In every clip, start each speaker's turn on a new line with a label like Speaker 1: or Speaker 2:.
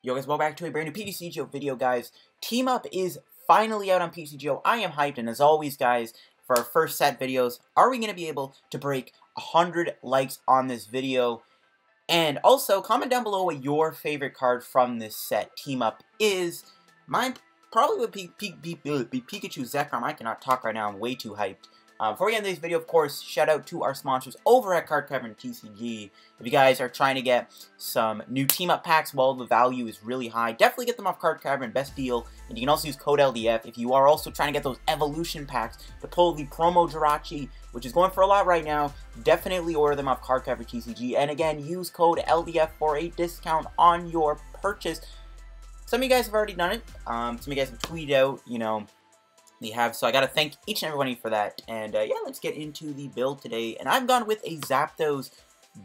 Speaker 1: Yo guys, welcome back to a brand new PTCGO video, guys. Team Up is finally out on PTCGO. I am hyped, and as always, guys, for our first set videos, are we going to be able to break 100 likes on this video? And also, comment down below what your favorite card from this set, Team Up, is. Mine probably would be Pikachu Zekrom. I cannot talk right now, I'm way too hyped. Before we get into this video, of course, shout out to our sponsors over at Card Cavern TCG. If you guys are trying to get some new Team Up packs while the value is really high, definitely get them off Card Cavern, best deal. And you can also use code LDF if you are also trying to get those evolution packs to pull the promo Jirachi, which is going for a lot right now. Definitely order them off Card Cavern TCG. And again, use code LDF for a discount on your purchase. Some of you guys have already done it. Some of you guys have tweeted out, they have, so I gotta thank each and every one of you for that. And yeah, let's get into the build today. And I've gone with a Zapdos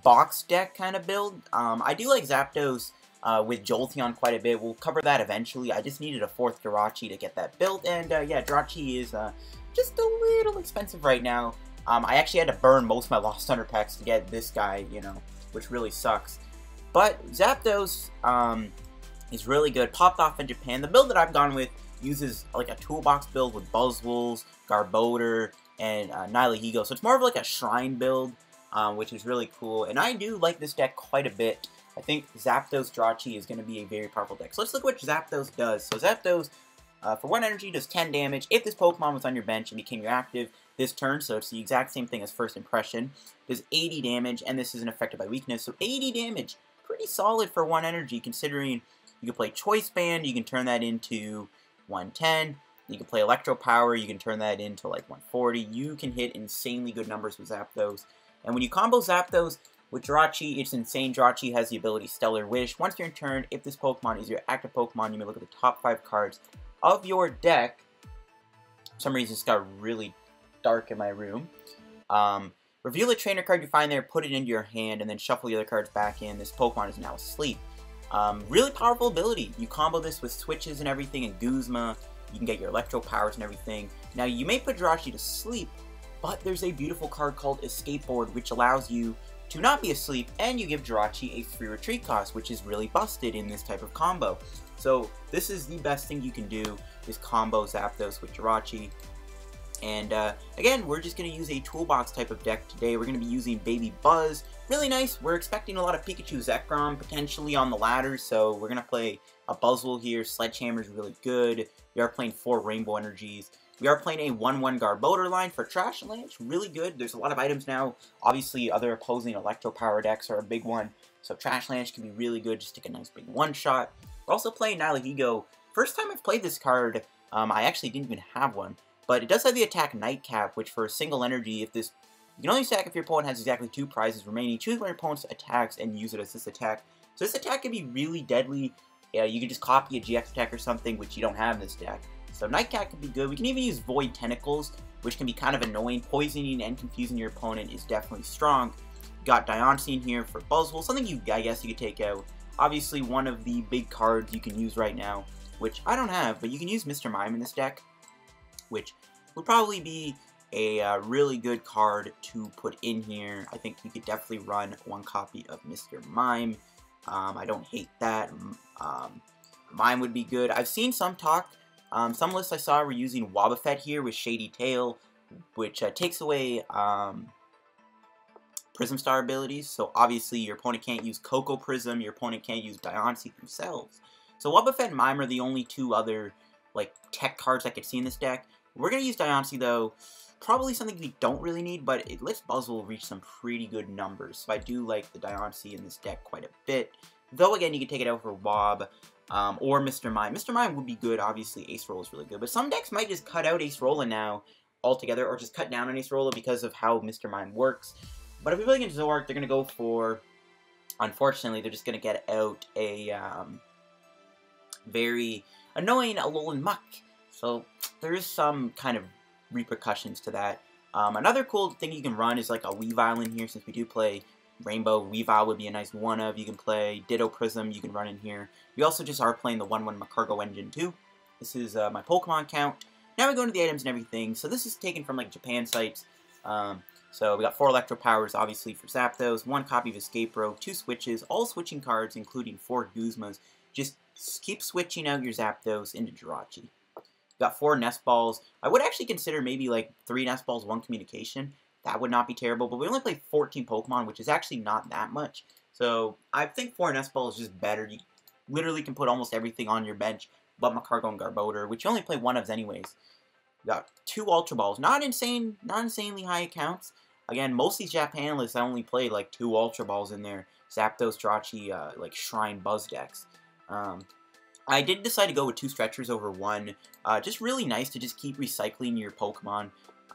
Speaker 1: box deck kind of build. I do like Zapdos with Jolteon quite a bit. We'll cover that eventually. I just needed a fourth Jirachi to get that built. And yeah, Jirachi is just a little expensive right now. I actually had to burn most of my Lost Thunder packs to get this guy, which really sucks. But Zapdos is really good. Popped off in Japan. The build that I've gone with uses like a toolbox build with Buzzwoles, Garbodor, and Nihilego. So it's more of like a shrine build, which is really cool. And I do like this deck quite a bit. I think Zapdos Jirachi is going to be a very powerful deck. So let's look what Zapdos does. So Zapdos, for 1 energy, does 10 damage. If this Pokemon was on your bench and became your active this turn, so it's the exact same thing as First Impression, does 80 damage, and this isn't affected by weakness. So 80 damage, pretty solid for 1 energy, considering you can play Choice Band, you can turn that into 110, you can play Electropower, you can turn that into like 140, you can hit insanely good numbers with Zapdos. And when you combo Zapdos with Jirachi, it's insane. Jirachi has the ability Stellar Wish. Once you're in turn, if this Pokemon is your active Pokemon, you may look at the top 5 cards of your deck. For some reason, it's got really dark in my room. Reveal a trainer card you find there, put it into your hand, and then shuffle the other cards back in. This Pokemon is now asleep. Really powerful ability. You combo this with switches and everything, and Guzma. You can get your Electro powers and everything. Now, you may put Jirachi to sleep, but there's a beautiful card called Escape Board, which allows you to not be asleep, and you give Jirachi a free retreat cost, which is really busted in this type of combo. So, this is the best thing you can do, is combo Zapdos with Jirachi. And again, we're just going to use a toolbox type of deck today. We're going to be using Baby Buzz. Really nice. We're expecting a lot of Pikachu Zekrom potentially on the ladder, so we're going to play a Buzzwole here. Sledgehammer is really good. We are playing 4 Rainbow Energies. We are playing a 1-1 Garbodor line for Trash Lance. Really good. There's a lot of items now. Obviously, other opposing Electropower decks are a big one, so Trash Lance can be really good. Just take a nice big one-shot. We're also playing Nihilego. First time I've played this card, I actually didn't even have one. But it does have the attack Nightcap, which for a single energy, you can only attack if your opponent has exactly 2 prizes remaining. Choose one of your opponent's attacks and use it as this attack. So this attack can be really deadly. You can just copy a GX attack or something, which you don't have in this deck. So Nightcap can be good. We can even use Void Tentacles, which can be kind of annoying. Poisoning and confusing your opponent is definitely strong. Got Diancie in here for Buzzwole, something I guess you could take out. Obviously, one of the big cards you can use right now, which I don't have, but you can use Mr. Mime in this deck, which would probably be a really good card to put in here. I think you could definitely run 1 copy of Mr. Mime. I don't hate that. Mime would be good. I've seen some talk, some lists I saw were using Wobbuffet here with Shady Tail, which takes away Prism Star abilities. So obviously your opponent can't use Coco Prism, your opponent can't use Diancie themselves. So Wobbuffet and Mime are the only 2 other tech cards I could see in this deck. We're going to use Diancie though, probably something we don't really need, but it lets Buzzwole reach some pretty good numbers. So I do like the Diancie in this deck quite a bit. Though again, you can take it out for Wob or Mr. Mime. Mr. Mime would be good, obviously Ace Roll is really good, but some decks might just cut out Ace Rolla now altogether, or just cut down on Ace Rolla because of how Mr. Mime works. But if we play against Zoroark, they're going to go for, unfortunately, they're just going to get out a very annoying Alolan Muck. So there is some kind of repercussions to that. Another cool thing you can run is like a Weavile in here, since we do play Rainbow. Weavile would be a nice one-of. You can play Ditto Prism, you can run in here. We also just are playing the 1-1 Magcargo engine too. This is my Pokemon count. Now we go into the items and everything. So this is taken from like Japan sites. So we got 4 Electro Powers, obviously, for Zapdos, 1 copy of Escape Rogue, 2 switches, all switching cards, including 4 Guzmas. just keep switching out your Zapdos into Jirachi. Got 4 Nest Balls. I would actually consider maybe like 3 Nest Balls, 1 Communication. That would not be terrible, but we only play 14 Pokemon, which is actually not that much. So I think 4 Nest Balls is just better. You literally can put almost everything on your bench, but Magcargo and Garbodor, which you only play 1 of anyways. Got 2 Ultra Balls. Not insanely high accounts. Again, most of these Japan lists, I only played like 2 Ultra Balls in there. Zapdos, Jirachi, like Shrine Buzz decks. I did decide to go with 2 Stretchers over 1. Just really nice to just keep recycling your Pokemon.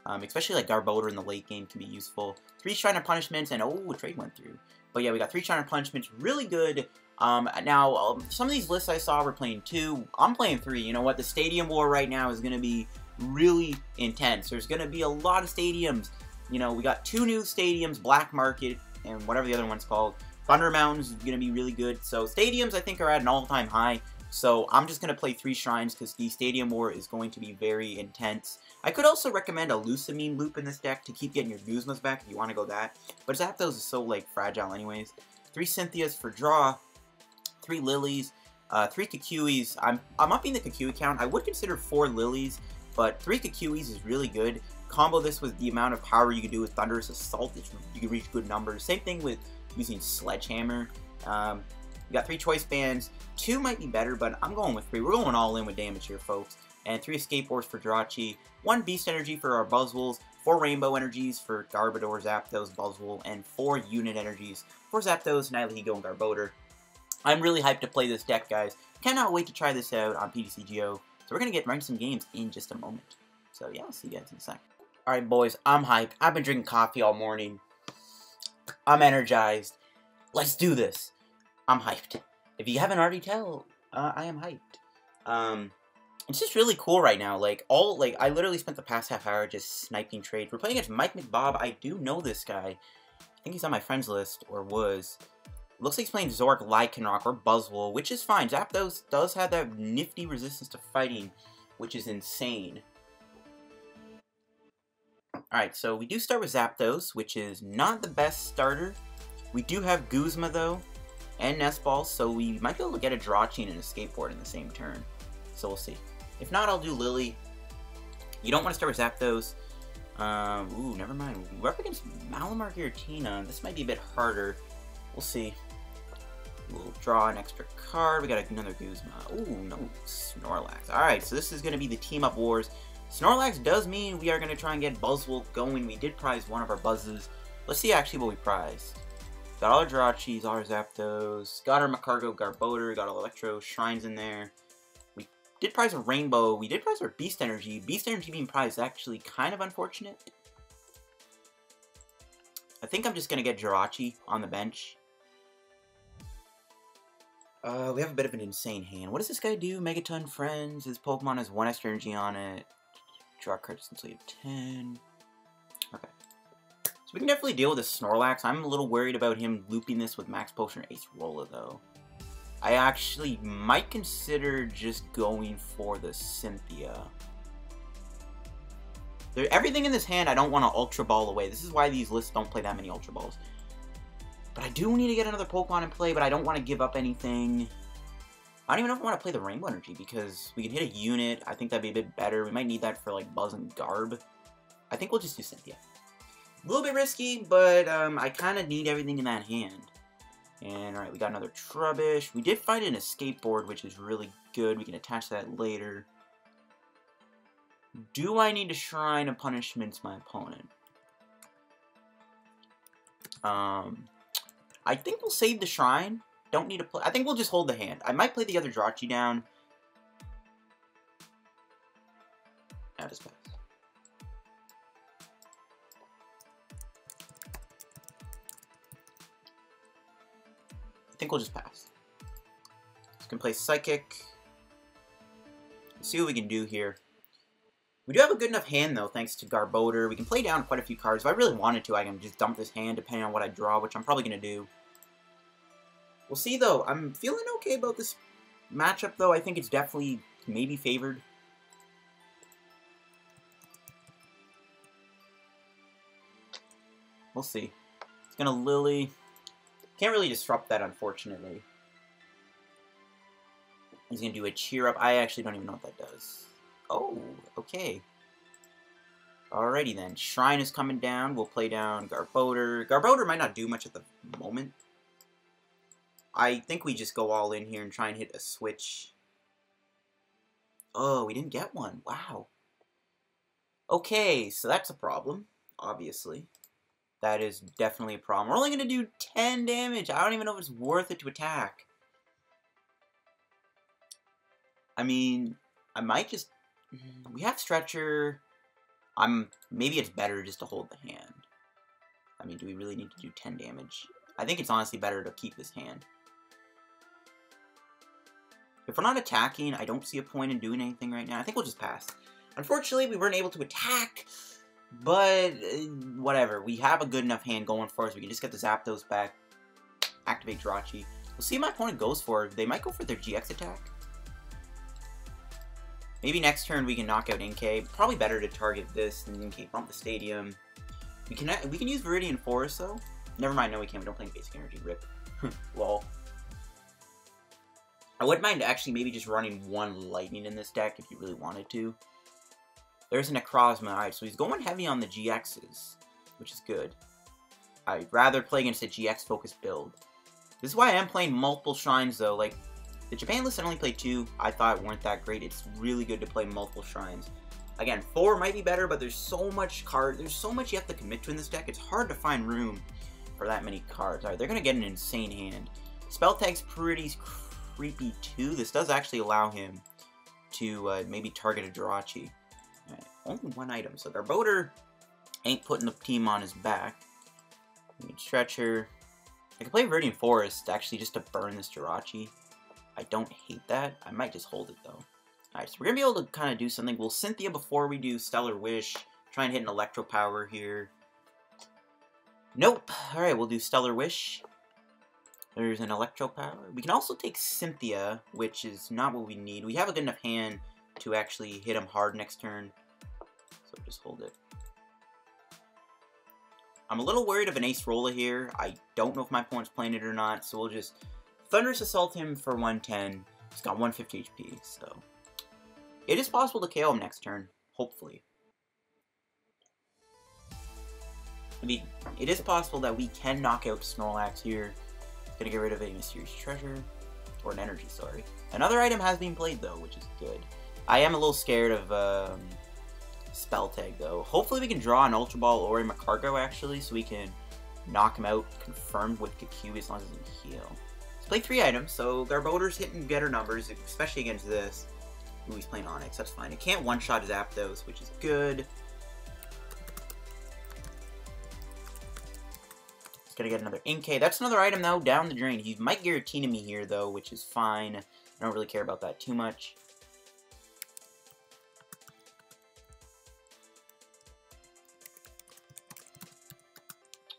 Speaker 1: Especially like Garbodor in the late game can be useful. 3 Shrine of Punishments, and oh, a trade went through. But yeah, we got 3 Shrine of Punishments, really good. Now, some of these lists I saw were playing 2. I'm playing 3. You know what? The Stadium War right now is going to be really intense. There's going to be a lot of stadiums. You know, we got 2 new stadiums, Black Market, and whatever the other one's called. Thunder Mountains is going to be really good. So stadiums, I think, are at an all-time high. So I'm just going to play 3 Shrines because the Stadium War is going to be very intense. I could also recommend a Lusamine loop in this deck to keep getting your Guzmas back if you want to go that. But Zapdos is so, like, fragile anyways. 3 Cynthias for draw. 3 Lillies. 3 Kukuis. I'm upping the Kukui count. I would consider 4 Lillies, but 3 Kukuis is really good. Combo this with the amount of power you can do with Thunderous Assault. You can reach good numbers. Same thing with using Sledgehammer. We got 3 Choice Bands. 2 might be better, but I'm going with 3. We're going all in with damage here, folks. And 3 Escape Boards for Jirachi. 1 Beast Energy for our Buzzwoles. 4 Rainbow Energies for Garbodor, Zapdos, Buzzwole. And 4 Unit Energies for Zapdos, Nihilego, and Garbodor. I'm really hyped to play this deck, guys. Cannot wait to try this out on PTCGO. So we're going to get right into some games in just a moment. So yeah, I'll see you guys in a sec. Alright, boys, I'm hyped. I've been drinking coffee all morning. I'm energized. Let's do this. I'm hyped. If you haven't already tell, I am hyped. It's just really cool right now. I literally spent the past half hour just sniping trades. We're playing against Mike McBob. I do know this guy. I think he's on my friends list, or was. Looks like he's playing Zork, Lycanroc, or Buzzwole, which is fine. Zapdos does have that nifty resistance to fighting, which is insane. Alright, so we do start with Zapdos, which is not the best starter. We do have Guzma, though, and Nest Balls, so we might be able to get a Jirachi and an Escape Board in the same turn. So we'll see. If not, I'll do Lillie. You don't want to start with Zapdos. Ooh, never mind. We're up against Malamar Giratina. This might be a bit harder. We'll see. We'll draw an extra card. We got another Guzma. Ooh, no. Snorlax. Alright, so this is going to be the team-up wars. Snorlax does mean we are going to try and get Buzzwole going. We did prize one of our Buzzes. Let's see actually what we prized. Got all our Jirachis, all our Zapdos. Got our Magcargo, Garbodor. Got all Electro Shrines in there. We did prize a Rainbow. We did prize our Beast Energy. Beast Energy being prized is actually kind of unfortunate. I think I'm just going to get Jirachi on the bench. We have a bit of an insane hand. What does this guy do? Megaton Friends. His Pokemon has 1 extra energy on it. Draw cards until you have 10. Okay. So we can definitely deal with this Snorlax. I'm a little worried about him looping this with Max Potion or Ace Rolla, though. I actually might consider just going for the Cynthia. Everything in this hand I don't want to Ultra Ball away. This is why these lists don't play that many Ultra Balls. But I do need to get another Pokemon in play, but I don't want to give up anything. I don't even know if I want to play the Rainbow Energy, because we can hit a unit. I think that'd be a bit better. We might need that for, like, Buzz and Garb. I think we'll just do Cynthia. A little bit risky, but I kind of need everything in that hand. And, alright, we got another Trubbish. We did find an Escape Board, which is really good. We can attach that later. Do I need to Shrine of Punishment my opponent? I think we'll save the Shrine. Don't need to play. I think we'll just hold the hand. I might play the other Jirachi down. That is pass. I think we'll just pass. We can play Psychic. Let's see what we can do here. We do have a good enough hand, though, thanks to Garbodor. We can play down quite a few cards. If I really wanted to, I can just dump this hand, depending on what I draw, which I'm probably going to do. We'll see, though. I'm feeling okay about this matchup, though. I think it's definitely maybe favored. We'll see. It's going to Lillie. Can't really disrupt that, unfortunately. He's going to do a cheer up. I actually don't even know what that does. Oh, okay. Alrighty then. Shrine is coming down. We'll play down Garbodor. Garbodor might not do much at the moment. I think we just go all in here and try and hit a switch. Oh, we didn't get one. Wow. Okay, so that's a problem, obviously. That is definitely a problem. We're only going to do 10 damage. I don't even know if it's worth it to attack. I mean, I might just... We have Stretcher. Maybe it's better just to hold the hand. I mean, do we really need to do 10 damage? I think it's honestly better to keep his hand. If we're not attacking, I don't see a point in doing anything right now. I think we'll just pass. Unfortunately, we weren't able to attack, but whatever. We have a good enough hand going for us. We can just get the Zapdos back, activate Jirachi. We'll see what my opponent goes for. They might go for their GX attack. Maybe next turn we can knock out Inkay. Probably better to target this than Inkay from the stadium. We can use Viridian Forest though. Never mind, no we can't. We don't play Basic Energy. Rip. Lol. I wouldn't mind actually maybe just running one Lightning in this deck if you really wanted to. There's a Necrozma. Alright, so he's going heavy on the GXs, which is good. I'd rather play against a GX-focused build. This is why I am playing multiple Shrines though. Like, the Japan list I only played 2. I thought weren't that great. It's really good to play multiple Shrines. Again, 4 might be better, but there's so much there's so much you have to commit to in this deck. It's hard to find room for that many cards. Alright, they're going to get an insane hand. Spell Tag's pretty creepy too. This does actually allow him to maybe target a Jirachi. Alright, only one item. So Garbodor ain't putting the team on his back. We need Stretcher. I can play Viridian Forest actually just to burn this Jirachi. I don't hate that. I might just hold it though. Alright, so we're going to be able to kind of do something. We'll Cynthia before we do Stellar Wish. Try and hit an Electropower here. Nope. Alright, we'll do Stellar Wish. There's an Electropower. We can also take Cynthia, which is not what we need. We have a good enough hand to actually hit him hard next turn. So just hold it. I'm a little worried of an Ace Rolla here. I don't know if my opponent's playing it or not, so we'll just Thunderous Assault him for 110. He's got 150 HP, so it is possible to KO him next turn, hopefully. I mean, it is possible that we can knock out Snorlax here. Gonna get rid of a Mysterious Treasure, or an Energy, sorry. Another item has been played though, which is good. I am a little scared of Spell Tag though. Hopefully we can draw an Ultra Ball or a Magcargo actually, so we can knock him out, confirmed with Kukui as long as he can heal. Let's play 3 items, so Garbodor's hitting better numbers, especially against this. Ooh, he's playing Onix, that's fine. It can't one-shot Zapdos, which is good. He's gonna get another Inkay. That's another item though, down the drain. He might Giratina me here though, which is fine. I don't really care about that too much.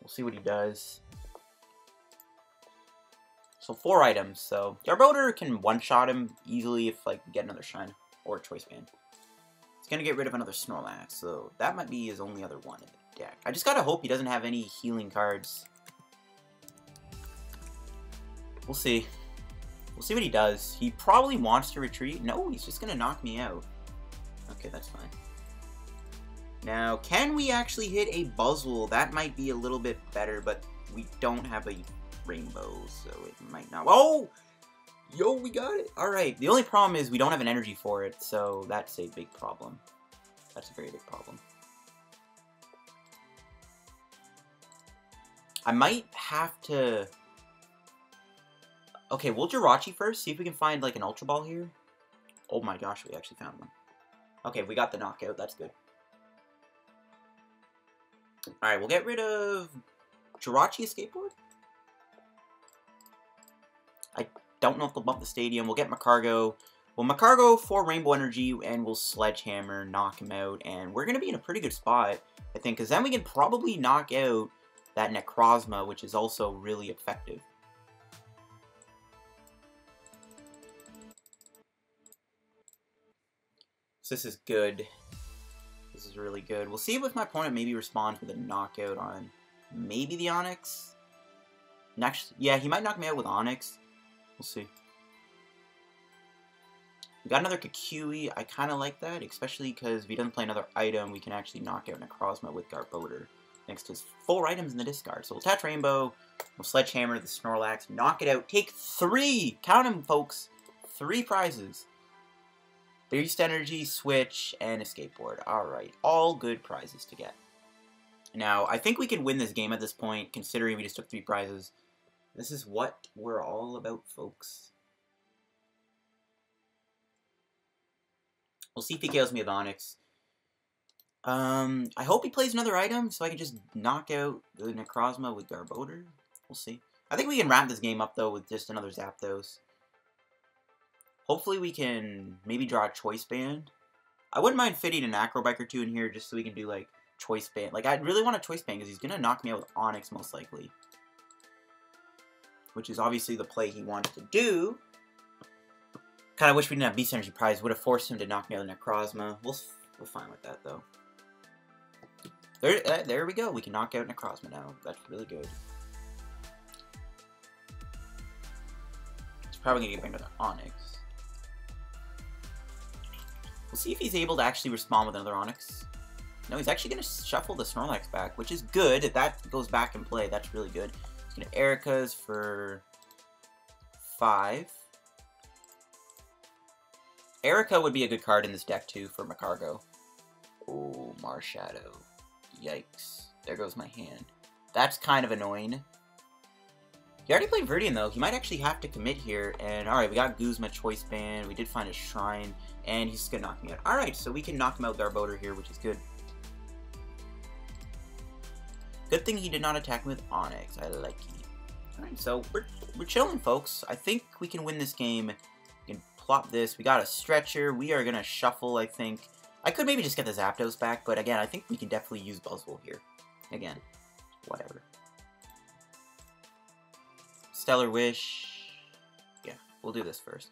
Speaker 1: We'll see what he does. So 4 items, so Garbodor can one-shot him easily if like get another Shrine or a Choice Band. He's gonna get rid of another Snorlax, so that might be his only other one in the deck. I just gotta hope he doesn't have any healing cards. We'll see. We'll see what he does. He probably wants to retreat. No, he's just gonna knock me out. Okay, that's fine. Now, can we actually hit a Buzzwole? That might be a little bit better, but we don't have a Rainbow, so it might not. Oh! Yo, we got it! Alright, the only problem is we don't have an energy for it, so that's a big problem. That's a very big problem. I might have to... Okay, we'll Jirachi first, see if we can find, like, an Ultra Ball here. Oh my gosh, we actually found one. Okay, we got the knockout, that's good. Alright, we'll get rid of Jirachi Escape Board. I don't know if they'll bump the stadium. We'll get Magcargo. Well, Magcargo for Rainbow Energy, and we'll Sledgehammer, knock him out, and we're going to be in a pretty good spot, I think, because then we can probably knock out that Necrozma, which is also really effective. So this is good. This is really good. We'll see if my opponent maybe responds with a knockout on maybe the Onix. Next, yeah, he might knock me out with Onix. We'll see. got another Kukui. I kind of like that, especially because if he doesn't play another item, we can actually knock out Necrozma with Garbodor, thanks to his 4 items in the discard. So we'll attach Rainbow, we'll Sledgehammer the Snorlax, knock it out, take 3! Count them, folks! 3 prizes. Beast Energy, Switch, and Escape Board. Alright, all good prizes to get. Now, I think we can win this game at this point, considering we just took 3 prizes. This is what we're all about, folks. We'll see if he KOs me with Onix. I hope he plays another item, so I can just knock out the Necrozma with Garbodor. We'll see. I think we can wrap this game up, though, with just another Zapdos. Hopefully we can maybe draw a Choice Band. I wouldn't mind fitting an Acrobike or 2 in here, just so we can do, like, Choice Band. Like, I really want a Choice Band, because he's going to knock me out with Onix, most likely. Which is obviously the play he wanted to do. Kind of wish we didn't have Beast Energy Prize. Would have forced him to knock me out with Necrozma. We'll fine with that, though. There we go. We can knock out Necrozma now. That's really good. He's probably going to get another Onix. We'll see if he's able to actually respond with another Onix. No, he's actually going to shuffle the Snorlax back, which is good. If that goes back in play, that's really good. He's going to Erica's for 5. Erica would be a good card in this deck, too, for Magcargo. Oh, Marshadow. Yikes. There goes my hand. That's kind of annoying. He already played Viridian, though. He might actually have to commit here. And, alright, we got Guzma Choice Band. We did find a Shrine. And he's going to knock me out. Alright, so we can knock him out with Garbodor here, which is good. Good thing he did not attack me with Onix. I like it. Alright, so we're chilling, folks. I think we can win this game. We can plop this. We got a Stretcher. We are going to shuffle, I think. I could maybe just get the Zapdos back, but again, I think we can definitely use Buzzwole here. Again, whatever. Stellar Wish. Yeah, we'll do this first.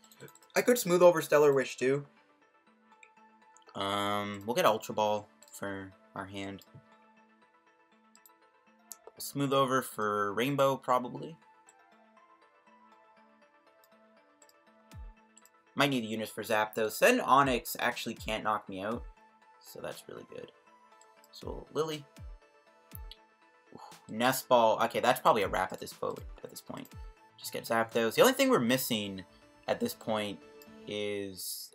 Speaker 1: I could smooth over Stellar Wish, too. We'll get Ultra Ball for our hand. We'll smooth over for Rainbow, probably. Might need the units for Zapdos. Then Onix actually can't knock me out. So that's really good. So Lillie. Nest Ball. Okay, that's probably a wrap at this point. Just get Zapdos. The only thing we're missing at this point is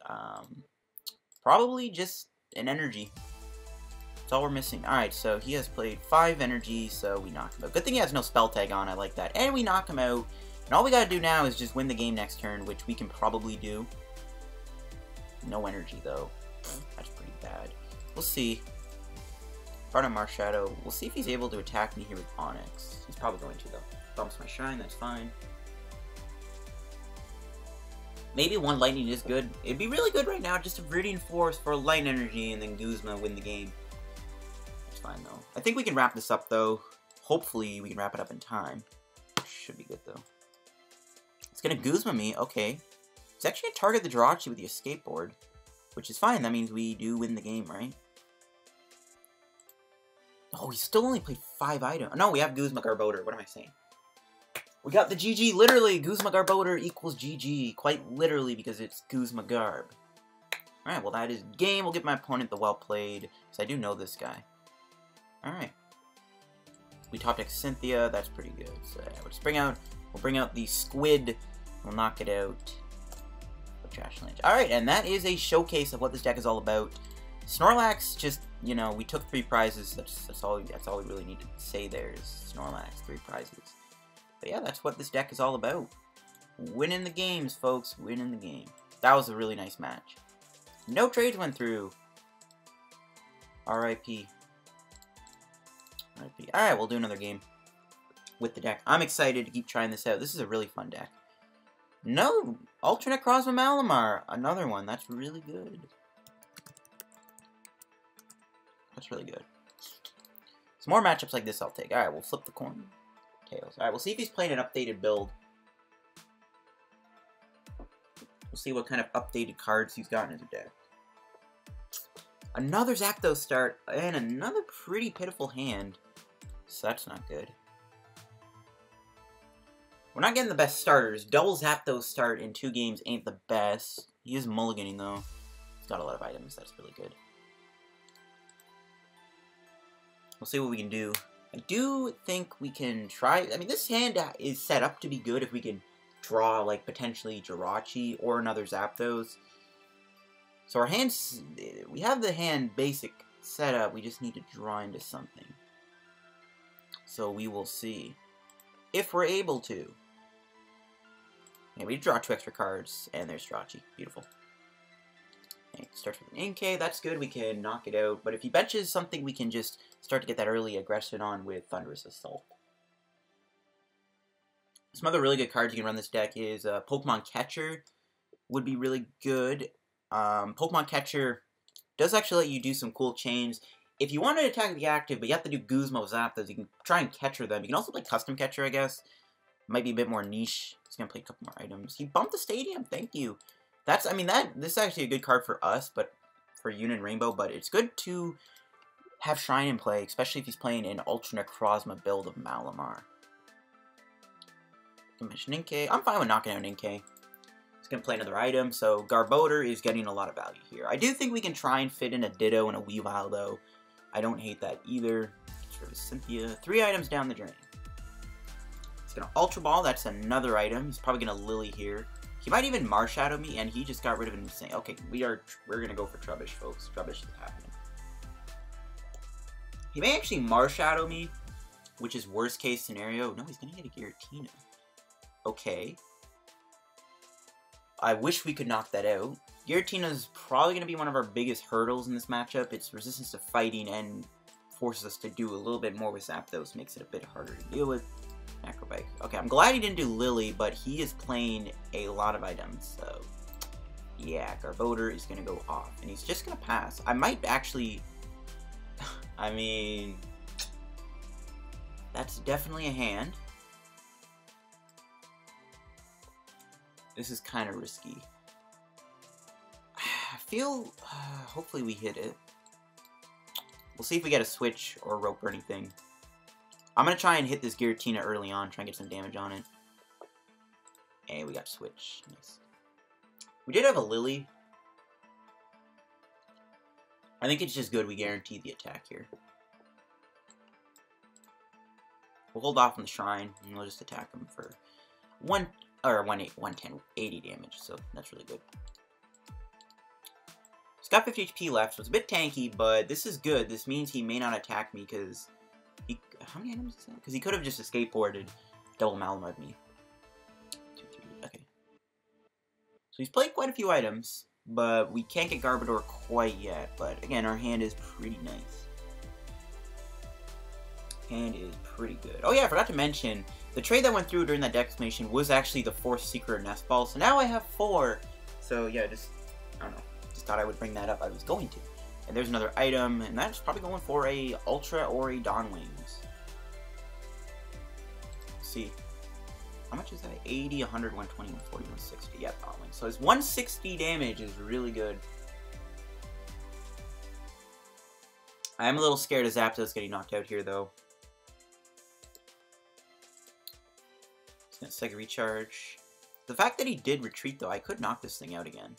Speaker 1: probably just an energy. That's all we're missing. Alright, so he has played 5 energy, so we knock him out. Good thing he has no spell tag on. I like that. And we knock him out. And all we gotta do now is just win the game next turn, which we can probably do. No energy, though. That's pretty bad. We'll see. Front of Marshadow. We'll see if he's able to attack me here with Onix. He's probably going to, though. Bumps my Shrine, that's fine. Maybe one Lightning is good. It'd be really good right now, just a Viridian Force for Light Energy, and then Guzma win the game. That's fine, though. I think we can wrap this up, though. Hopefully, we can wrap it up in time. Should be good, though. It's gonna Guzma me, okay. It's actually gonna target the Jirachi with the Escape Board, which is fine. That means we do win the game, right? Oh, he still only played 5 items. No, we have Guzma Garbodor. What am I saying? We got the GG. Literally, Guzma Garbodor equals GG. Quite literally, because it's Guzma Garb. Alright, well, that is game. We'll give my opponent the well played, because I do know this guy. Alright. We top deck Cynthia. That's pretty good. So, yeah, we'll just bring out the Squid. We'll knock it out. Trash Lynch. Alright, and that is a showcase of what this deck is all about. Snorlax, just, you know, we took 3 prizes. That's all we really need to say there is Snorlax, 3 prizes. But yeah, that's what this deck is all about. Winning the games, folks. Winning the game. That was a really nice match. No trades went through. R.I.P. R.I.P. Alright, we'll do another game with the deck. I'm excited to keep trying this out. This is a really fun deck. No! Alternate Necrozma Malamar. Another one. That's really good. That's really good. Some more matchups like this I'll take. Alright, we'll flip the coin. Tails. Alright, we'll see if he's playing an updated build. We'll see what kind of updated cards he's got in his deck. Another Zapdos start, and another pretty pitiful hand. So that's not good. We're not getting the best starters. Double Zapdos start in 2 games ain't the best. He is mulliganing, though. He's got a lot of items. That's really good. We'll see what we can do. I do think we can try... I mean, this hand is set up to be good if we can draw, like, potentially Jirachi or another Zapdos. So our hands... We have the hand basic set up. We just need to draw into something. So we will see if we're able to. Yeah, we draw 2 extra cards, and there's Jirachi. Beautiful. Okay, starts with an Inkay, that's good, we can knock it out. But if he benches something, we can just start to get that early aggression on with Thunderous Assault. Some other really good cards you can run this deck is Pokemon Catcher would be really good. Pokemon Catcher does actually let you do some cool chains. If you want to attack the active, but you have to do Guzma Zapdos, you can try and Catcher them. You can also play Custom Catcher, I guess. Might be a bit more niche. He's gonna play a couple more items. He bumped the stadium. Thank you. That's, I mean, this is actually a good card for us, but for Union Rainbow. But it's good to have Shrine in play, especially if he's playing an Ultra Necrozma build of Malamar. Mention Inkay. I'm fine with knocking out Inkay. He's gonna play another item, so Garbodor is getting a lot of value here. I do think we can try and fit in a Ditto and a Weavile, though. I don't hate that either. Get rid of Cynthia. 3 items down the drain. Gonna Ultra Ball, that's another item. He's probably gonna Lillie here. He might even Marshadow me, and he just got rid of an insane. Okay, we're gonna go for Trubbish, folks. Trubbish is happening. He may actually Marshadow me, which is worst case scenario. No, he's gonna get a Giratina. Okay. I wish we could knock that out. Giratina is probably gonna be one of our biggest hurdles in this matchup. It's resistance to fighting and forces us to do a little bit more with Zapdos, makes it a bit harder to deal with. Acrobike. Okay, I'm glad he didn't do Lillie, but he is playing a lot of items, so yeah, Garbodor is gonna go off, and he's just gonna pass. I might actually, I mean, that's definitely a hand. This is kind of risky. I feel, hopefully we hit it. We'll see if we get a switch or a rope or anything. I'm going to try and hit this Giratina early on, try and get some damage on it. And we got switch. Nice. We did have a Lillie. I think it's just good we guarantee the attack here. We'll hold off on the Shrine, and we'll just attack him for 80 damage, so that's really good. He's got 50 HP left, so it's a bit tanky, but this is good. This means he may not attack me, because... How many items is that? Because he could have just Escape Boarded double Malamar me. 2, 3, okay. So he's played quite a few items, but we can't get Garbodor quite yet. But again, our hand is pretty nice. Hand is pretty good. Oh yeah, I forgot to mention, the trade that went through during that deck explanation was actually the 4th Secret Nest Ball. So now I have 4. So yeah, I don't know. Just thought I would bring that up. I was going to. And there's another item, and that's probably going for a Ultra or a Dawn Wings. Let's see. How much is that? 80, 100, 120, 140, 160. Yeah, Dawn Wings. So his 160 damage is really good. I am a little scared of Zapdos getting knocked out here, though. He's going to Sega Recharge. The fact that he did retreat, though, I could knock this thing out again.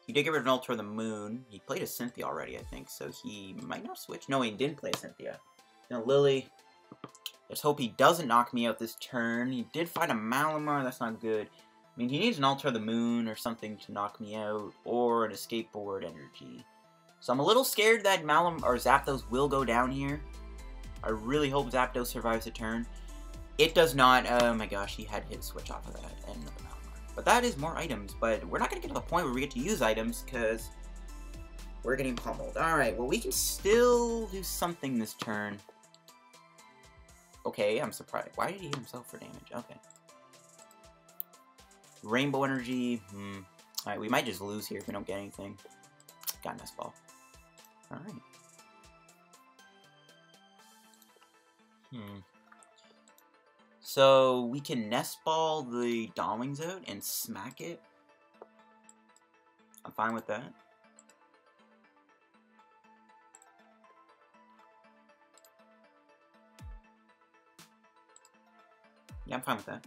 Speaker 1: He did get rid of an Ultra the Moon. He played a Cynthia already, I think, so he might not switch. No, he didn't play a Cynthia. Now, Lillie. Let's hope he doesn't knock me out this turn. He did fight a Malamar. That's not good. I mean, he needs an Ultra the Moon or something to knock me out, or an Escape Board Energy. So I'm a little scared that Zapdos will go down here. I really hope Zapdos survives the turn. It does not. Oh my gosh, he had to hit a switch off of that and another Malamar. But that is more items, but we're not going to get to the point where we get to use items, because we're getting pummeled. Alright, well, we can still do something this turn. Okay, I'm surprised. Why did he hit himself for damage? Okay. Rainbow Energy. Alright, we might just lose here if we don't get anything. Got Nest Ball. Alright. So, we can Nest Ball the Dawn Wings out and smack it. I'm fine with that. Yeah, I'm fine with that.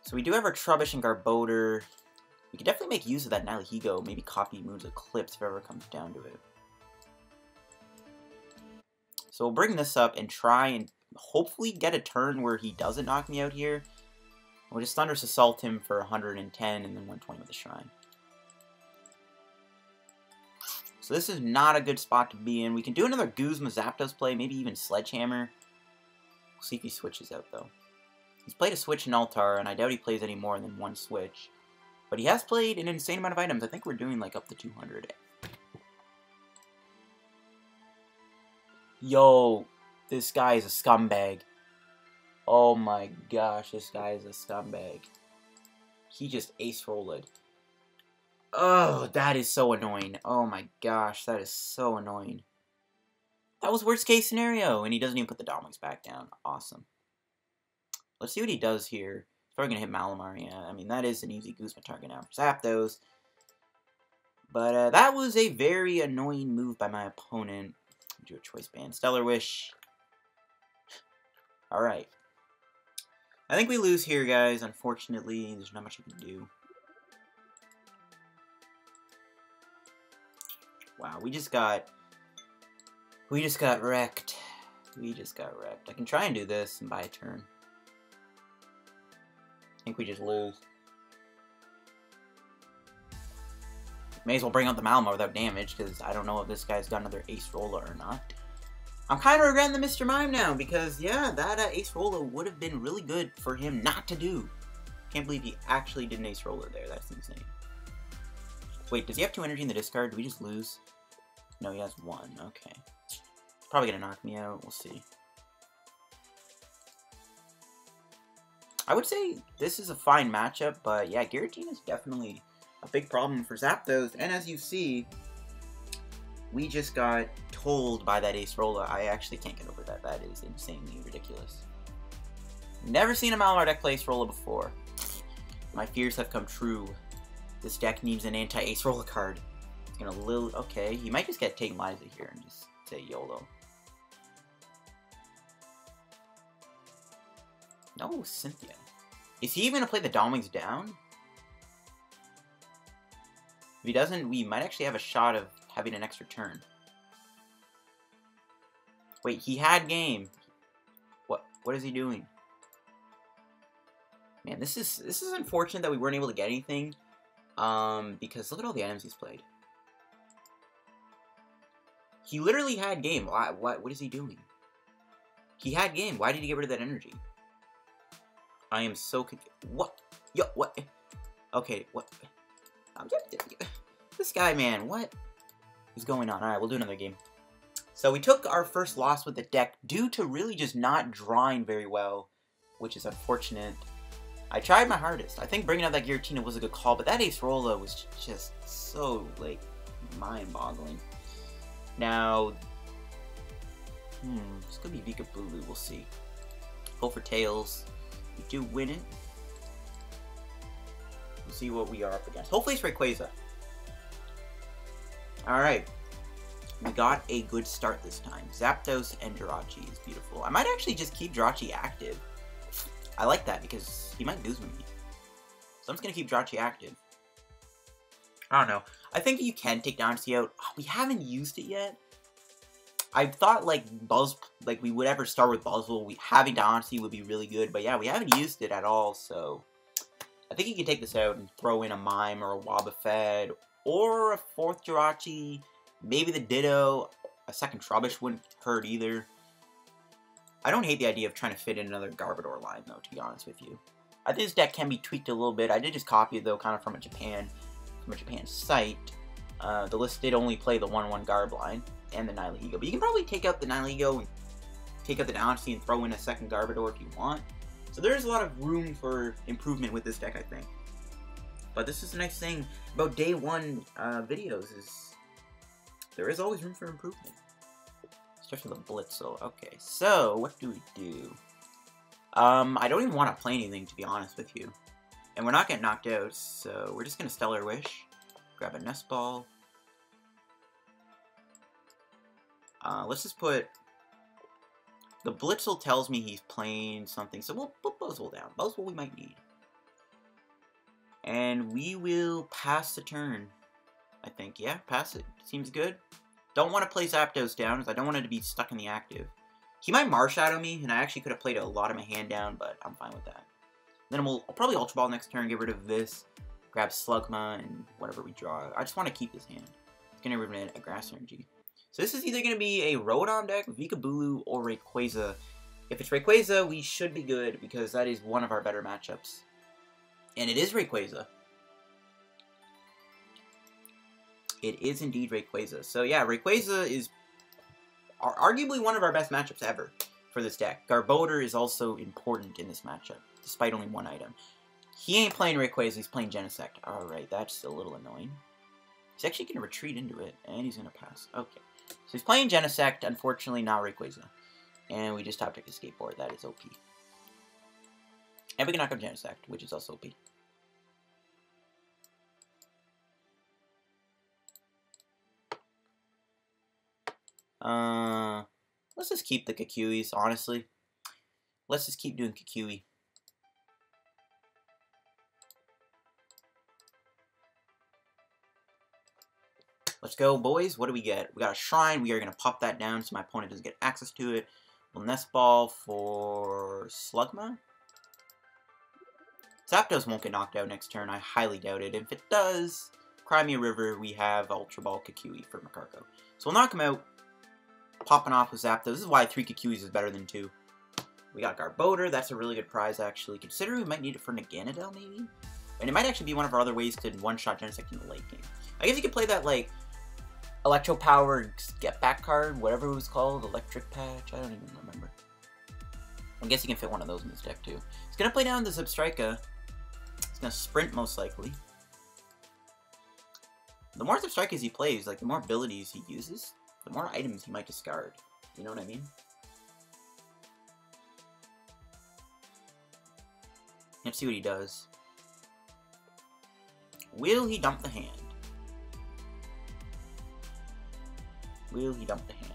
Speaker 1: So we do have our Trubbish and Garbodor. We could definitely make use of that Nihilego, maybe copy Moon's Eclipse if it ever comes down to it. So we'll bring this up and try and hopefully get a turn where he doesn't knock me out here. We'll just Thunderous Assault him for 110 and then 120 with the Shrine. So this is not a good spot to be in. We can do another Guzma Zapdos play, maybe even Sledgehammer. We'll see if he switches out though. He's played a Switch in Altar, and I doubt he plays any more than one Switch. But he has played an insane amount of items. I think we're doing like up to 200. Yo, this guy is a scumbag. Oh my gosh, this guy is a scumbag. He just ace-rolled. Oh, that is so annoying. Oh my gosh, that is so annoying. That was worst case scenario, and he doesn't even put the Dominoes back down. Awesome. Let's see what he does here. He's probably going to hit Malamar, yeah. I mean, that is an easy Guzma target now for Zapdos. But that was a very annoying move by my opponent. Do a Choice Band. Stellar Wish. Alright. I think we lose here, guys. Unfortunately, there's not much we can do. Wow, we just got wrecked. We just got wrecked. I can try and do this and buy a turn. I think we just lose. May as well bring out the Malamar without damage, because I don't know if this guy's got another Ace Roller or not. I'm kind of regretting the Mr. Mime now, because, yeah, that Ace Roller would have been really good for him not to do. Can't believe he actually did an Ace Roller there. That's insane. Wait, does he have 2 energy in the discard? Do we just lose? No, he has 1. Okay. Probably gonna knock me out. We'll see. I would say this is a fine matchup, but yeah, Girachi is definitely a big problem for Zapdos. And as you see, we just got told by that Ace Roller. I actually can't get over that. That is insanely ridiculous. Never seen a Malamar deck play Ace Roller before. My fears have come true. This deck needs an anti-Ace Roller card. It's gonna okay, he might just get taken Liza here and just say YOLO. No, Cynthia. Is he even gonna play the Domings down? If he doesn't, we might actually have a shot of having an extra turn. Wait, he had game. What is he doing? Man, this is unfortunate that we weren't able to get anything. Because look at all the items he's played. He literally had game. What is he doing? He had game. Why did he get rid of that energy? I am so confused. What? Yo, what? Okay, what? This guy, man, what is going on? Alright, we'll do another game. So we took our first loss with the deck due to really just not drawing very well, which is unfortunate. I tried my hardest. I think bringing out that Giratina was a good call, but that Ace Roller was just so, like, mind-boggling. Now, this could be Vika Bulu, we'll see. Go for Tails. We do win it. We'll see what we are up against. Hopefully it's Rayquaza. Alright. We got a good start this time. Zapdos and Jirachi is beautiful. I might actually just keep Jirachi active. I like that because he might lose me. So I'm just going to keep Jirachi active. I don't know. I think you can take Diancie out. Oh, we haven't used it yet. I thought like we would ever start with Buzzwole. Having Diancie would be really good. But yeah, we haven't used it at all. So I think you can take this out and throw in a Mime or a Wobbuffet. Or a 4th Jirachi. Maybe the Ditto. A 2nd Trubbish wouldn't hurt either. I don't hate the idea of trying to fit in another Garbodor line, though, to be honest with you. I think this deck can be tweaked a little bit. I did just copy it, though, kind of from a Japan site. The list did only play the 1/1 Garb line and the Nihilego. But you can probably take out the Nihilego and take out the Diancie and throw in a 2nd Garbodor if you want. So there is a lot of room for improvement with this deck, I think. But this is the nice thing about day 1 videos is there is always room for improvement. Especially the Blitzel. Okay, so what do we do? I don't even want to play anything, to be honest with you. And we're not getting knocked out, so we're just going to Stellar Wish. Grab a Nest Ball. Let's just put... The Blitzel tells me he's playing something, so we'll put Buzzwole down. Buzzwole we might need. And we will pass the turn. I think, yeah, pass it. Seems good. Don't want to play Zapdos down, because I don't want it to be stuck in the active. He might Marshadow me, and I actually could have played a lot of my hand down, but I'm fine with that. Then I'll probably Ultra Ball next turn, get rid of this, grab Slugma, and whatever we draw. I just want to keep this hand. It's going to get rid of a Grass Energy. So this is either going to be a Rotom deck, Vikabulu, or Rayquaza. If it's Rayquaza, we should be good, because that is one of our better matchups. And it is Rayquaza. It is indeed Rayquaza. So yeah, Rayquaza is arguably one of our best matchups ever for this deck. Garbodor is also important in this matchup, despite only one item. He ain't playing Rayquaza, he's playing Genesect. Alright, that's a little annoying. He's actually going to retreat into it, and he's going to pass. Okay. So he's playing Genesect, unfortunately not Rayquaza. And we just top deck Escape Board, that is OP. And we can knock up Genesect, which is also OP. Let's just keep the Kukuis, honestly. Let's just keep doing Kukui. Let's go, boys. What do we get? We got a Shrine. We are going to pop that down so my opponent doesn't get access to it. We'll Nest Ball for Slugma. Zapdos won't get knocked out next turn. I highly doubt it. If it does, Cry Me a River, we have Ultra Ball Kukui for Magcargo. So we'll knock him out. Popping off with Zapdos. This is why 3 Kukuis is better than 2. We got Garbodor. That's a really good prize, actually. Considering we might need it for Naganadel, maybe? And it might actually be one of our other ways to one-shot Genesect in the late game. I guess you could play that, like, Electropower Get Back card, whatever it was called. Electric Patch. I don't even remember. I guess you can fit one of those in this deck, too. He's going to play down the Zebstrika. He's going to sprint, most likely. The more Zebstrikas he plays, like, the more abilities he uses, the more items he might discard. You know what I mean? Let's see what he does. Will he dump the hand? Will he dump the hand?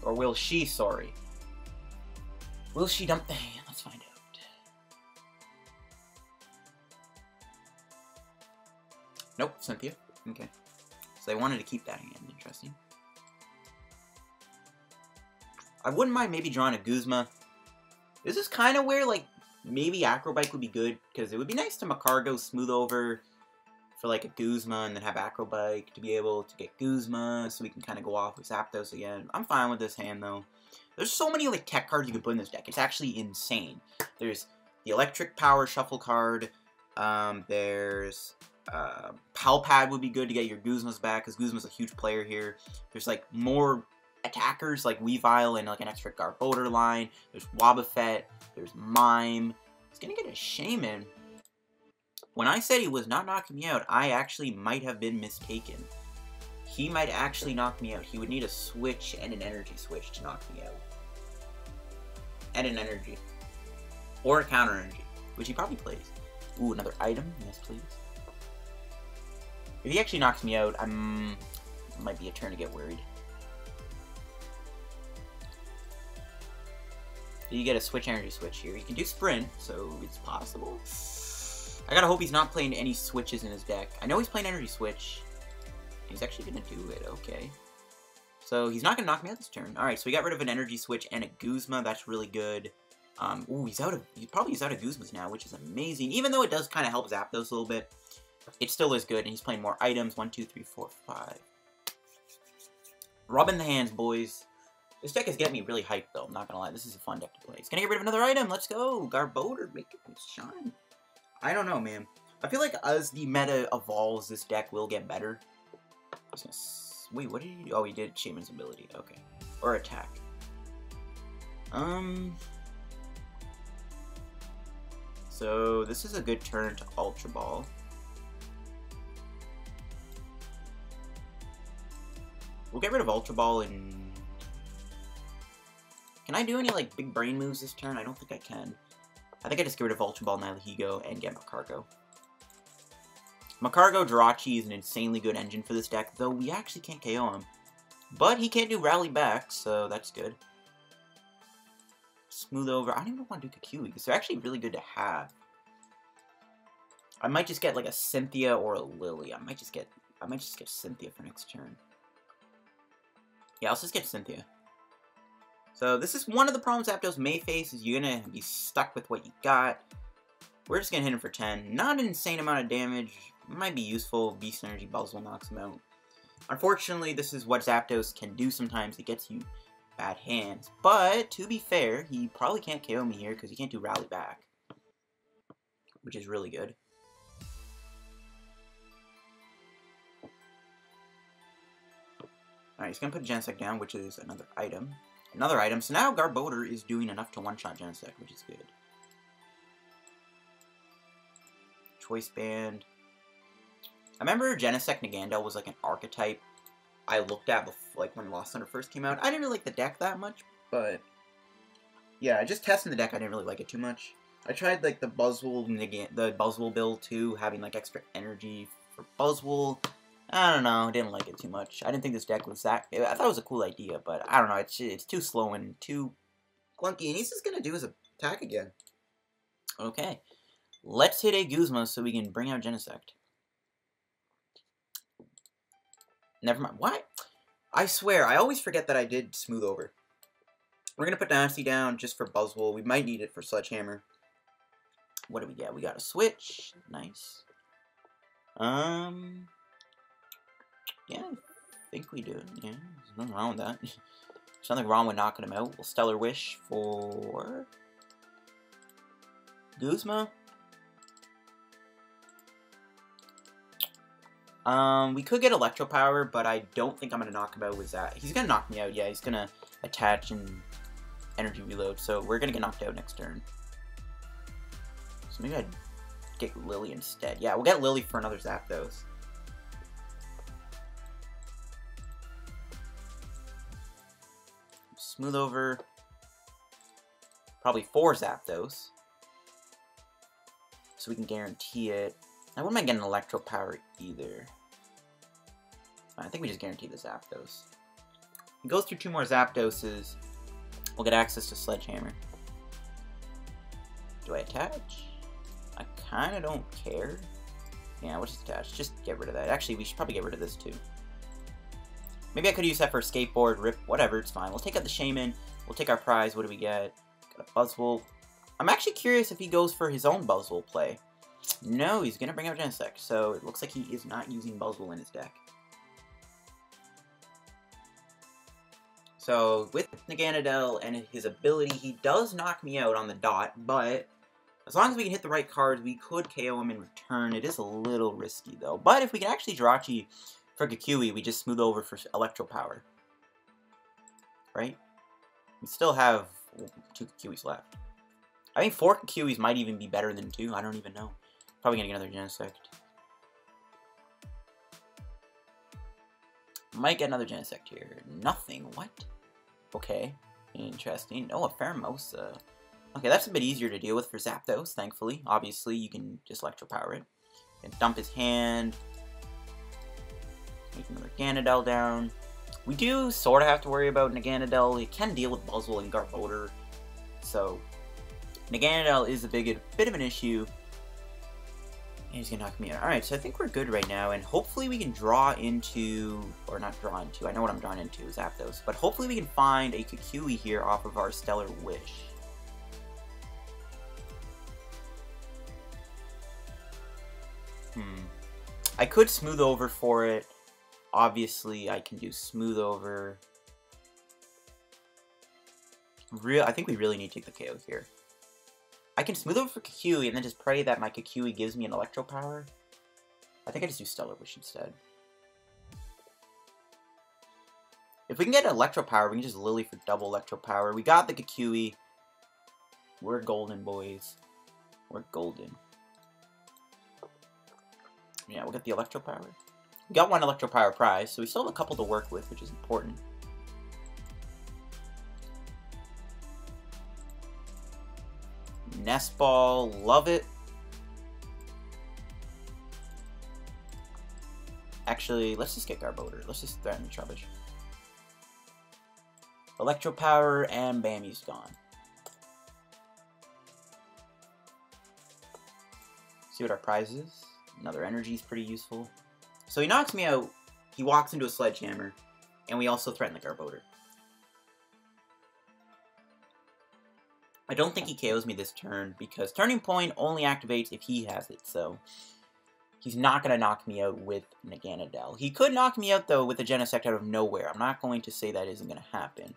Speaker 1: Or will she, sorry. Will she dump the hand? Let's find out. Nope, Cynthia. Okay. So they wanted to keep that hand. Interesting. I wouldn't mind maybe drawing a Guzma. This is kind of where, like, maybe Acrobike would be good, because it would be nice to Magcargo smooth over for, like, a Guzma, and then have Acrobike to be able to get Guzma, so we can kind of go off with Zapdos again. I'm fine with this hand, though. There's so many, like, tech cards you can put in this deck. It's actually insane. There's the Electric Power Shuffle card. There's Palpad would be good to get your Guzmas back, because Guzma's a huge player here. There's, like, more attackers like Weavile and like an extra Garbodor line. There's Wobbuffet. There's Mime. He's gonna get a Shaman. When I said he was not knocking me out, I actually might have been mistaken. He might actually knock me out. He would need a switch and an energy switch to knock me out. And an energy. Or a counter energy, which he probably plays. Ooh, another item. Yes, please. If he actually knocks me out, it might be a turn to get worried. You get a switch energy switch here. You can do sprint, so it's possible. I gotta hope he's not playing any switches in his deck. I know he's playing energy switch. He's actually gonna do it, okay. So he's not gonna knock me out this turn. Alright, so we got rid of an energy switch and a Guzma. That's really good. Ooh, he's probably out of Guzmas now, which is amazing. Even though it does kind of help Zapdos a little bit, it still is good, and he's playing more items. 1, 2, 3, 4, 5. Rubbing the hands, boys. This deck is getting me really hyped, though. I'm not gonna lie. This is a fun deck to play. He's gonna get rid of another item. Let's go. Garbodor. Make it shine. I don't know, man. I feel like as the meta evolves, this deck will get better. Wait, what did he do? Oh, he did Shaman's ability. Okay. Or attack. So, this is a good turn to Ultra Ball. We'll get rid of Ultra Ball and... Can I do any, like, big brain moves this turn? I don't think I can. I think I just get rid of Ultra Ball, Nihilego, and get Magcargo. Magcargo Jirachi is an insanely good engine for this deck, though we actually can't KO him. But he can't do Rally back, so that's good. Smooth over. I don't even want to do Kukui because they're actually really good to have. I might just get like a Cynthia or a Lillie. I might just get Cynthia for next turn. Yeah, let's just get Cynthia. So this is one of the problems Zapdos may face, is you're gonna be stuck with what you got. We're just gonna hit him for 10. Not an insane amount of damage. Might be useful. Beast Energy Buzzwole knocks him out. Unfortunately, this is what Zapdos can do sometimes. It gets you bad hands. But, to be fair, he probably can't KO me here because he can't do Rally Back. Which is really good. Alright, he's going to put Genesect down, which is another item. So now Garbodor is doing enough to one-shot Genesect, which is good. Choice Band. I remember Genesect Nagandel was like an archetype I looked at before, like when Lost Thunder first came out. I didn't really like the deck that much, but yeah, just testing the deck, I didn't really like it too much. I tried like the Buzzwole build too, having like extra energy for Buzzwole. I don't know, didn't like it too much. I didn't think this deck was that. I thought it was a cool idea, but I don't know. It's too slow and too clunky, and he's just gonna do his attack again. Okay, let's hit a Guzma so we can bring out Genesect. Never mind. What? I swear, I always forget that I did Smooth Over. We're going to put Diancie down just for Buzzwole. We might need it for Sledgehammer. What do we get? We got a Switch. Nice. Yeah, I think we do. Yeah, there's nothing wrong with that. There's nothing wrong with knocking him out. We'll Stellar Wish for Guzma. We could get Electropower, but I don't think I'm going to knock him out with that. He's going to knock me out, yeah. He's going to attach and energy reload, so we're going to get knocked out next turn. So maybe I'd get Lillie instead. Yeah, we'll get Lillie for another Zapdos. Smooth Over. Probably 4 Zapdos. So we can guarantee it. I wouldn't mind getting Electropower either. I think we just guarantee the Zapdos. He goes through 2 more Zapdoses. We'll get access to Sledgehammer. Do I attach? I kind of don't care. Yeah, we'll just attach. Just get rid of that. Actually, we should probably get rid of this too. Maybe I could use that for Escape Board, Rip, whatever, it's fine. We'll take out the Shaman. We'll take our prize. What do we get? Got a Buzzwole. I'm actually curious if he goes for his own Buzzwole play. No, he's going to bring out Genesect, so it looks like he is not using Buzzwole in his deck. So, with Naganadel and his ability, he does knock me out on the dot, but as long as we can hit the right cards, we could KO him in return. It is a little risky, though. But if we can actually Jirachi for Kukui, we just Smooth Over for Electropower. Right? We still have 2 Kukuis left. I think 4 Kukuis might even be better than 2. I don't even know. Probably gonna get another Genesect. Might get another Genesect here. Nothing. What? Okay. Interesting. Oh, a Pheromosa. Okay, that's a bit easier to deal with for Zapdos, thankfully. Obviously, you can just Electropower it. And dump his hand. Make another Ganadel down. We do sort of have to worry about Naganadel. He can deal with Buzzwole and Garbodor. So, Naganadel is a bit of an issue. And he's going to knock me out. Alright, so I think we're good right now. And hopefully we can draw into... Or not draw into. I know what I'm drawing into is Zapdos. But hopefully we can find a Kukui here off of our Stellar Wish. I could Smooth Over for it. Obviously, I can do Smooth Over. I think we really need to take the KO here. I can Smooth Over for Kukui and then just pray that my Kukui gives me an Electropower. I think I just do Stellar Wish instead. If we can get an Electropower, we can just Lillie for double Electropower. We got the Kukui. We're golden, boys. We're golden. Yeah, we'll get the Electropower. We got 1 Electropower prize, so we still have a couple to work with, which is important. Nest Ball, love it. Actually, let's just get Garbodor. Let's just threaten the Trubbish. Electropower, and bam, he's gone. See what our prize is. Another energy is pretty useful. So he knocks me out, he walks into a Sledgehammer, and we also threaten the Garbodor. I don't think he KOs me this turn, because Turning Point only activates if he has it, so he's not going to knock me out with Naganadel. He could knock me out, though, with a Genesect out of nowhere. I'm not going to say that isn't going to happen.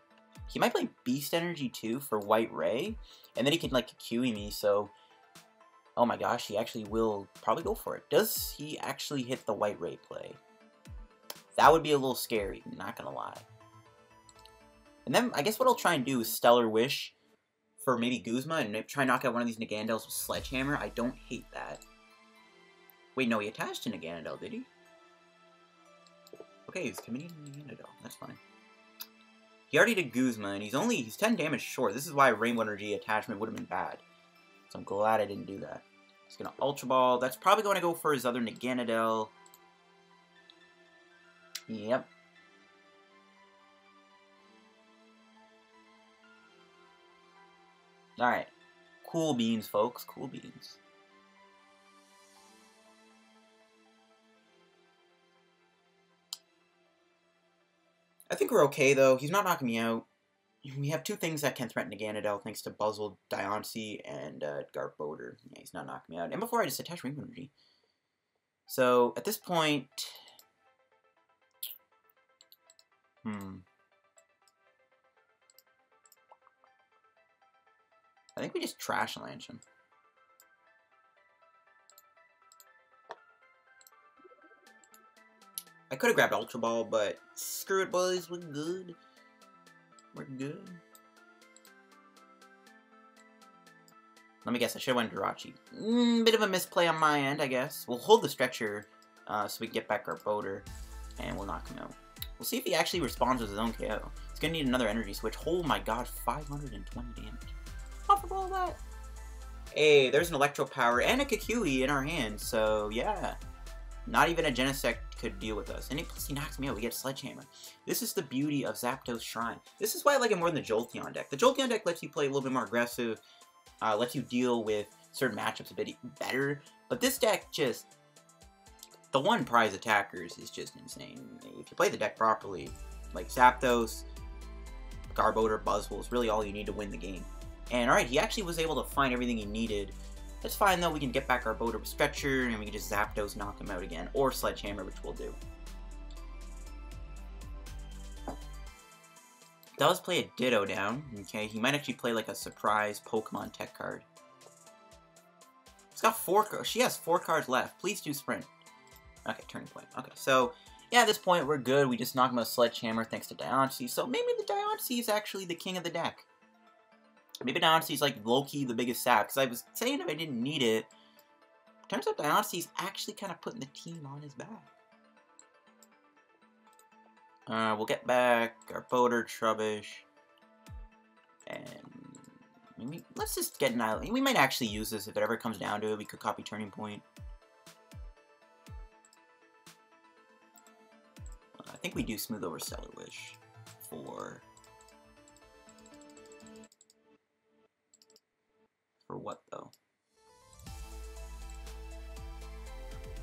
Speaker 1: He might play Beast Energy, too, for White Ray, and then he can, like, Kukui me, so... Oh my gosh, he actually will probably go for it. Does he actually hit the White Ray play? That would be a little scary, not going to lie. And then, I guess what I'll try and do is Stellar Wish for maybe Guzma and try and knock out one of these Nagandels with Sledgehammer. I don't hate that. Wait, no, he attached to Naganadel, did he? Okay, he's committing to Naganadel. That's fine. He already did Guzma, and he's 10 damage short. This is why Rainbow Energy attachment would have been bad. So I'm glad I didn't do that. He's going to Ultra Ball. That's probably going to go for his other Naganadel. Yep. Alright. Cool beans, folks. Cool beans. I think we're okay, though. He's not knocking me out. We have two things that can threaten Naganadel, thanks to Buzzwole, Diancie, and Garbodor. Yeah, he's not knocking me out. And before I just attach Rainbow Energy. So, at this point... I think we just Trash Lance him. I could have grabbed Ultra Ball, but screw it, boys. We're good. We're good. Let me guess. I should have went Jirachi. Bit of a misplay on my end, I guess. We'll hold the Stretcher so we can get back our Garbodor, and we'll knock him out. We'll see if he actually responds with his own KO. He's going to need another energy switch. Oh my god, 520 damage. Off of all that. Hey, there's an Electropower and a Kukui in our hand, so yeah. Not even a Genesect could deal with us. And plus he knocks me out, we get Sledgehammer. This is the beauty of Zapdos Shrine. This is why I like it more than the Jolteon deck. The Jolteon deck lets you play a little bit more aggressive, lets you deal with certain matchups a bit better. But this deck just... The one prize attackers is just insane. If you play the deck properly, like Zapdos, Garbodor, Buzzwole is really all you need to win the game. And alright, he actually was able to find everything he needed. That's fine though, we can get back our Garbodor with Stretcher, and we can just Zapdos knock him out again, or Sledgehammer, which we'll do. Does play a Ditto down, okay, he might actually play like a surprise Pokemon tech card. It's got 4 cards, she has 4 cards left, please do Sprint. Okay, Turning Point, okay, so, yeah, at this point we're good, we just knock him out with Sledgehammer thanks to Diancie, so maybe the Diancie is actually the king of the deck. Maybe Diancie's like low-key the biggest sap, because I was saying if I didn't need it, turns out Diancie's actually kind of putting the team on his back. We'll get back Garbodor, Trubbish, and maybe, let's just get an island. We might actually use this if it ever comes down to it. We could copy Turning Point. I think we do Smooth over Stellar Wish for what, though?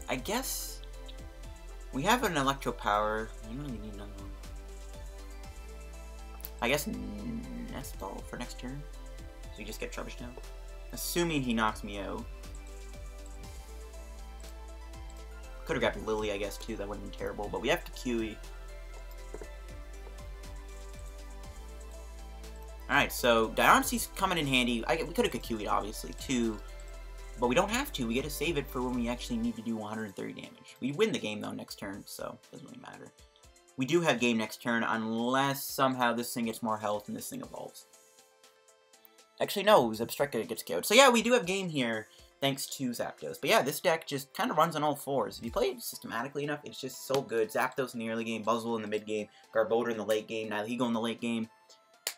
Speaker 1: I guess we have an Electropower. You really need another one. I guess Nest Ball for next turn. So we just get Trubbish down. Assuming he knocks me out. Could have grabbed Lillie, I guess, too. That would have been terrible. But we have to Kukui. Alright, so Diancie's coming in handy. We could have Kukui'd, obviously, too. But we don't have to. We get to save it for when we actually need to do 130 damage. We win the game, though, next turn, so it doesn't really matter. We do have game next turn, unless somehow this thing gets more health and this thing evolves. Actually, no, Zebstrika gets killed. So yeah, we do have game here, thanks to Zapdos. But yeah, this deck just kind of runs on all fours. If you play it systematically enough, it's just so good. Zapdos in the early game, Buzzwole in the mid game, Garbodor in the late game, Nihilego in the late game.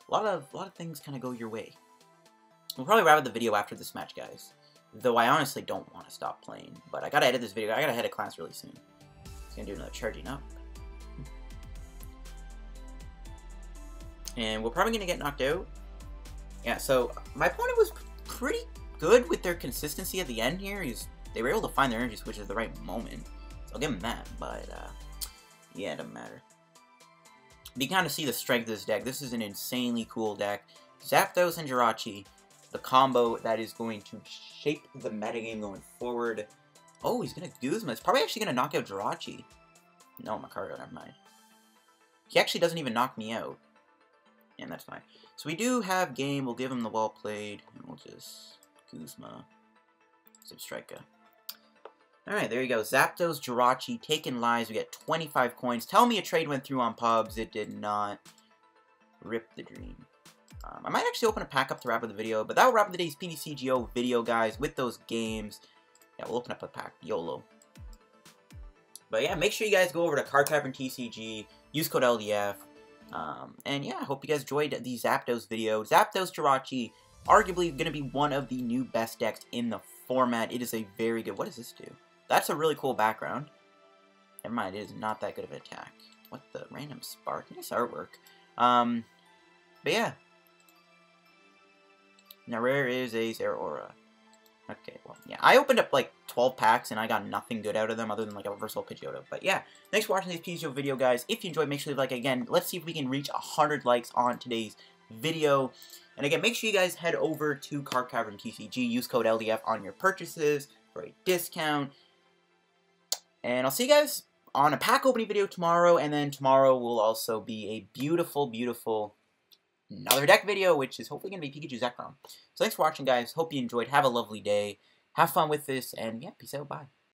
Speaker 1: A lot of things kind of go your way. We'll probably wrap up the video after this match, guys. Though I honestly don't want to stop playing. But I gotta edit this video. I gotta head to class really soon. It's gonna do another charging up. And we're probably gonna get knocked out. Yeah, so my opponent was pretty good with their consistency at the end here. they were able to find their energy switch at the right moment. So I'll give them that, but, yeah, it doesn't matter. But you kind of see the strength of this deck. This is an insanely cool deck. Zapdos and Jirachi, the combo that is going to shape the metagame going forward. Oh, he's going to Guzma. It's probably actually going to knock out Jirachi. No, Magcargo, never mind. He actually doesn't even knock me out. And that's fine. So we do have game. We'll give him the well played. And we'll just Guzma. Substrika. Alright, there you go. Zapdos, Jirachi, taking lives. We get 25 coins. Tell me a trade went through on pubs. It did not. Rip the dream. I might actually open a pack up to wrap up the video, but that will wrap up today's PTCGO video, guys, with those games. Yeah, we'll open up a pack. YOLO. But yeah, make sure you guys go over to Card Cavern TCG, use code LDF. And yeah, I hope you guys enjoyed the Zapdos video. Zapdos Jirachi, arguably going to be one of the new best decks in the format. It is a very good... What does this do? That's a really cool background. Never mind, it is not that good of an attack. What the random spark? Nice artwork. But yeah. Now, rare is a Zeraora. Okay, well, yeah. I opened up like 12 packs and I got nothing good out of them other than like a reversal Pidgeotto. But yeah, thanks for watching this PTCGO video, guys. If you enjoyed, make sure you like again. Let's see if we can reach 100 likes on today's video. And again, make sure you guys head over to Card Cavern TCG. Use code LDF on your purchases for a discount. And I'll see you guys on a pack opening video tomorrow. And then tomorrow will also be a beautiful, beautiful... another deck video, which is hopefully going to be Pikachu Zekrom. So thanks for watching, guys. Hope you enjoyed. Have a lovely day. Have fun with this. And yeah, peace out. Bye.